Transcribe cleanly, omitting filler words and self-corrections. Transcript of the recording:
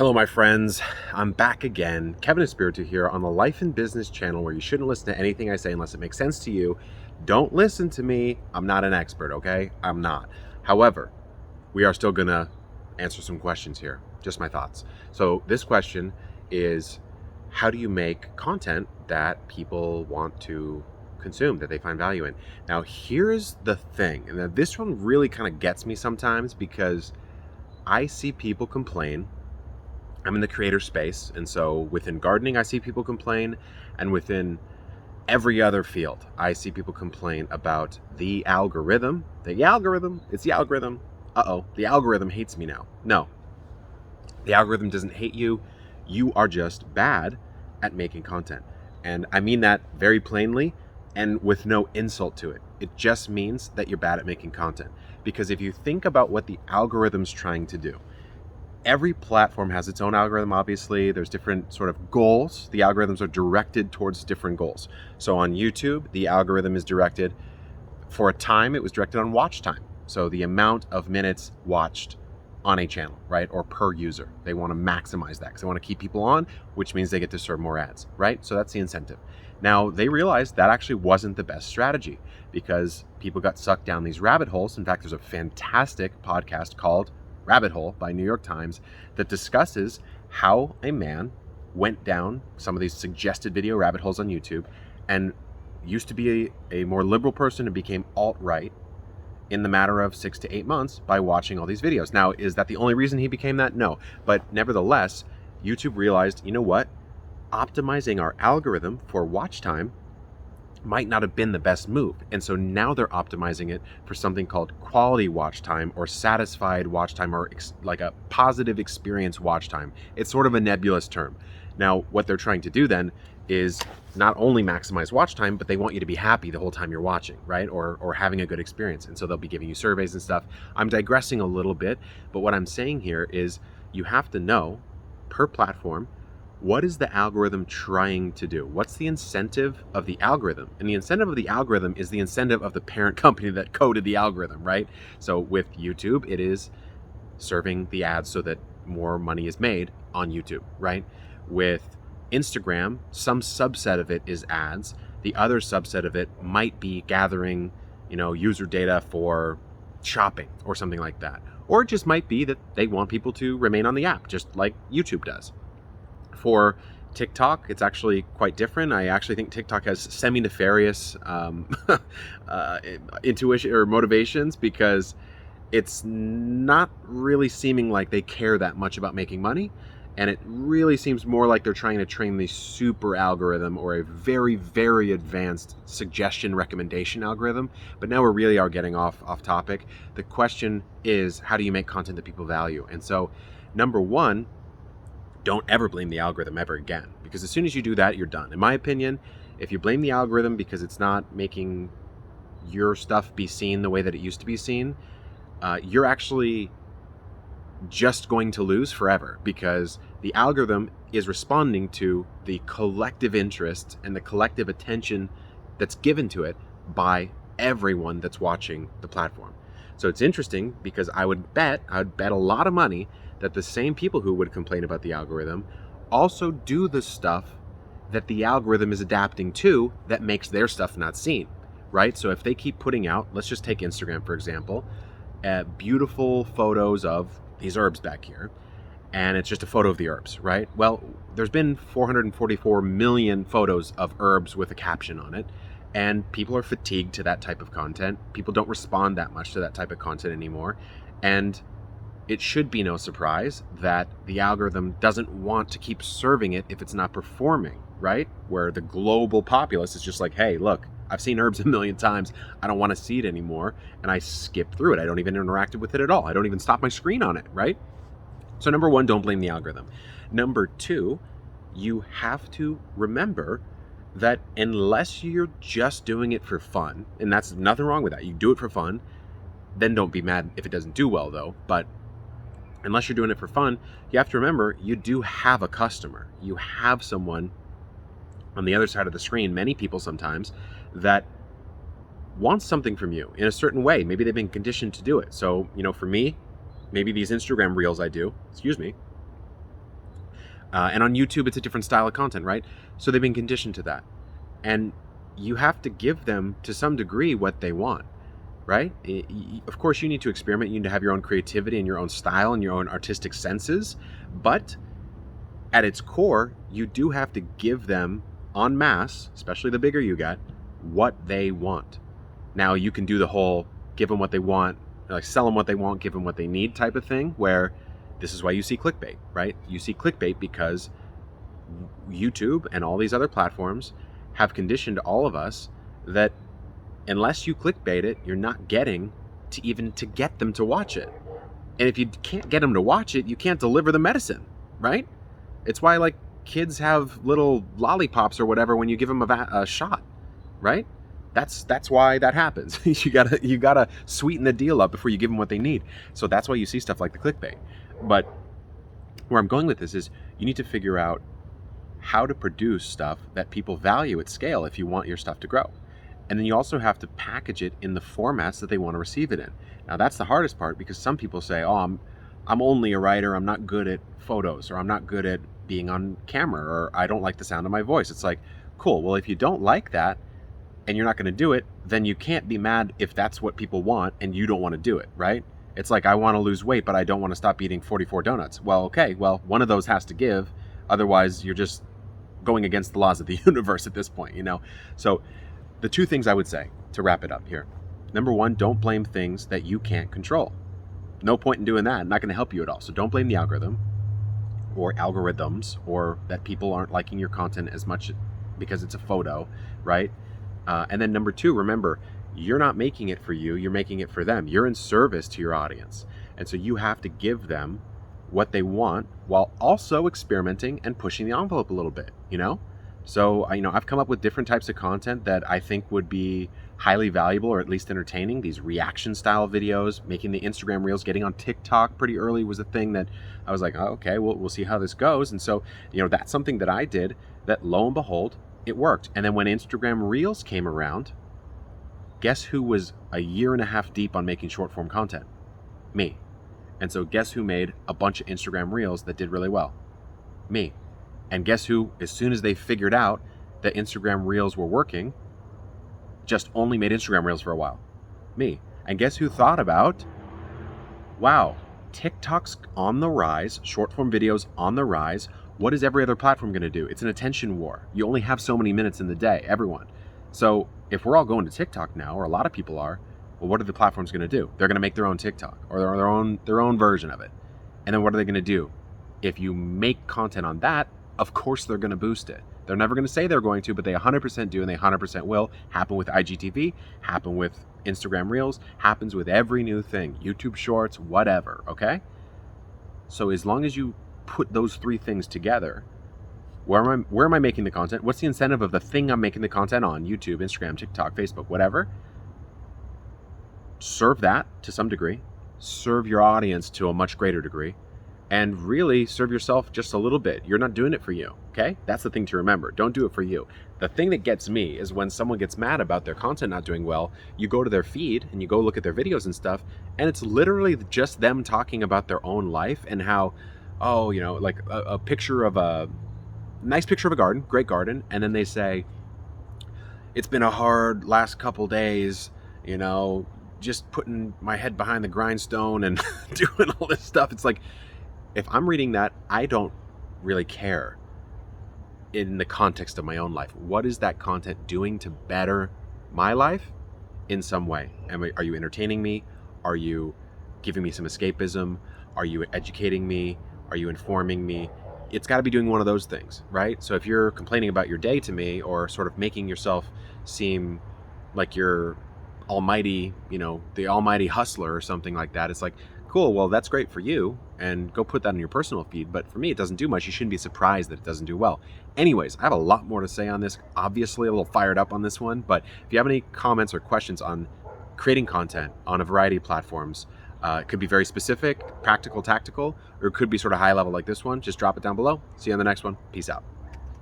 Hello, my friends. I'm back again. Kevin Espiritu here on the Life and Business channel where you shouldn't listen to anything I say unless it makes sense to you. Don't listen to me. I'm not an expert, okay? I'm not. However, we are still going to answer some questions here. Just my thoughts. So this question is, how do you make content that people want to consume, that they find value in? Now, here's the thing. And this one really kind of gets me sometimes because I see people complain. I'm in the creator space, and so within gardening, I see people complain, and within every other field, I see people complain about the algorithm. It's the algorithm. The algorithm hates me now. No, the algorithm doesn't hate you. You are just bad at making content. And I mean that very plainly and with no insult to it. It just means that you're bad at making content. Because if you think about what the algorithm's trying to do, every platform has its own algorithm, obviously. There's different sort of goals. The algorithms are directed towards different goals. So on YouTube, the algorithm is directed, for a time, it was directed on watch time. So the amount of minutes watched on a channel, right? Or per user. They want to maximize that because they want to keep people on, which means they get to serve more ads, right? So that's the incentive. Now, they realized that actually wasn't the best strategy because people got sucked down these rabbit holes. In fact, there's a fantastic podcast called Rabbit Hole by New York Times that discusses how a man went down some of these suggested video rabbit holes on YouTube and used to be a more liberal person and became alt-right in the matter of 6 to 8 months by watching all these videos. Now, is that the only reason he became that? No. But nevertheless, YouTube realized, you know what? Optimizing our algorithm for watch time might not have been the best move. And so now they're optimizing it for something called quality watch time or satisfied watch time or like a positive experience watch time. It's sort of a nebulous term. Now, what they're trying to do then is not only maximize watch time, but they want you to be happy the whole time you're watching, right? Or having a good experience. And so they'll be giving you surveys and stuff. I'm digressing a little bit, but what I'm saying here is you have to know per platform, what is the algorithm trying to do? What's the incentive of the algorithm? And the incentive of the algorithm is the incentive of the parent company that coded the algorithm, right? So with YouTube, it is serving the ads so that more money is made on YouTube, right? With Instagram, some subset of it is ads. The other subset of it might be gathering, user data for shopping or something like that. Or it just might be that they want people to remain on the app, just like YouTube does. For TikTok, it's actually quite different. I actually think TikTok has semi-nefarious intuition or motivations because it's not really seeming like they care that much about making money. And it really seems more like they're trying to train the super algorithm or a very, very advanced suggestion recommendation algorithm. But now we really are getting off topic. The question is, how do you make content that people value? And so, number one, don't ever blame the algorithm ever again, because as soon as you do that, you're done. In my opinion, if you blame the algorithm because it's not making your stuff be seen the way that it used to be seen, you're actually just going to lose forever, because the algorithm is responding to the collective interest and the collective attention that's given to it by everyone that's watching the platform. So it's interesting because I would bet a lot of money that the same people who would complain about the algorithm also do the stuff that the algorithm is adapting to that makes their stuff not seen, right? So if they keep putting out, let's just take Instagram, for example, beautiful photos of these herbs back here, and it's just a photo of the herbs, right? Well, there's been 444 million photos of herbs with a caption on it, and people are fatigued to that type of content. People don't respond that much to that type of content anymore, and it should be no surprise that the algorithm doesn't want to keep serving it if it's not performing, right? Where the global populace is just like, hey, look, I've seen herbs a million times. I don't want to see it anymore. And I skip through it. I don't even interact with it at all. I don't even stop my screen on it, right? So number one, don't blame the algorithm. Number two, you have to remember that unless you're just doing it for fun, and that's nothing wrong with that, you do it for fun, then don't be mad if it doesn't do well though. But unless you're doing it for fun, you have to remember you do have a customer. You have someone on the other side of the screen, many people sometimes, that wants something from you in a certain way. Maybe they've been conditioned to do it. So, for me, maybe these Instagram reels I do, And on YouTube, it's a different style of content, right? So they've been conditioned to that. And you have to give them, to some degree, what they want, right? Of course, you need to experiment. You need to have your own creativity and your own style and your own artistic senses. But at its core, you do have to give them en masse, especially the bigger you get, what they want. Now, you can do the whole give them what they want, like sell them what they want, give them what they need type of thing, where this is why you see clickbait, right? You see clickbait because YouTube and all these other platforms have conditioned all of us that unless you clickbait it, you're not getting to even to get them to watch it. And if you can't get them to watch it, you can't deliver the medicine, right? It's why like kids have little lollipops or whatever when you give them a shot, right? That's why that happens. you gotta sweeten the deal up before you give them what they need. So that's why you see stuff like the clickbait. But where I'm going with this is you need to figure out how to produce stuff that people value at scale if you want your stuff to grow. And then you also have to package it in the formats that they want to receive it in. Now that's the hardest part, because some people say, oh, I'm only a writer, I'm not good at photos, or I'm not good at being on camera, or I don't like the sound of my voice. It's like, cool, well, if you don't like that and you're not going to do it, then you can't be mad if that's what people want and you don't want to do it, right? It's like, I want to lose weight, but I don't want to stop eating 44 donuts. Well, okay, well, one of those has to give. Otherwise, you're just going against the laws of the universe at this point, you know? So the two things I would say to wrap it up here. Number one, don't blame things that you can't control. No point in doing that. Not going to help you at all. So don't blame the algorithm or algorithms, or that people aren't liking your content as much because it's a photo, right? And then number two, remember, you're not making it for you. You're making it for them. You're in service to your audience. And so you have to give them what they want while also experimenting and pushing the envelope a little bit, you know? So, I've come up with different types of content that I think would be highly valuable, or at least entertaining. These reaction style videos, making the Instagram reels, getting on TikTok pretty early was a thing that I was like, oh, okay, we'll see how this goes. And so, that's something that I did that, lo and behold, it worked. And then when Instagram reels came around, guess who was a year and a half deep on making short form content? Me. And so guess who made a bunch of Instagram reels that did really well? Me. And guess who, as soon as they figured out that Instagram reels were working, just only made Instagram reels for a while? Me. And guess who thought about, wow, TikTok's on the rise, short form videos on the rise. What is every other platform going to do? It's an attention war. You only have so many minutes in the day, everyone. So if we're all going to TikTok now, or a lot of people are, well, what are the platforms going to do? They're going to make their own TikTok, or their own version of it. And then what are they going to do? If you make content on that, of course they're going to boost it. They're never going to say they're going to, but they 100% do, and they 100% will. Happen with IGTV, happen with Instagram Reels, happens with every new thing, YouTube Shorts, whatever, okay? So as long as you put those three things together, where am I making the content? What's the incentive of the thing I'm making the content on? YouTube, Instagram, TikTok, Facebook, whatever. Serve that to some degree. Serve your audience to a much greater degree. And really serve yourself just a little bit. You're not doing it for you, okay? That's the thing to remember. Don't do it for you. The thing that gets me is when someone gets mad about their content not doing well, you go to their feed and you go look at their videos and stuff, and it's literally just them talking about their own life and how, like a picture of a nice picture of a garden, great garden, and then they say, it's been a hard last couple days, just putting my head behind the grindstone and doing all this stuff. It's like, if I'm reading that, I don't really care in the context of my own life. What is that content doing to better my life in some way? Are you entertaining me? Are you giving me some escapism? Are you educating me? Are you informing me? It's got to be doing one of those things, right? So if you're complaining about your day to me, or sort of making yourself seem like you're almighty, the almighty hustler or something like that, it's like, cool, well, that's great for you, and go put that on your personal feed. But for me, it doesn't do much. You shouldn't be surprised that it doesn't do well. Anyways, I have a lot more to say on this. Obviously, a little fired up on this one. But if you have any comments or questions on creating content on a variety of platforms, it could be very specific, practical, tactical, or it could be sort of high level like this one, just drop it down below. See you on the next one. Peace out.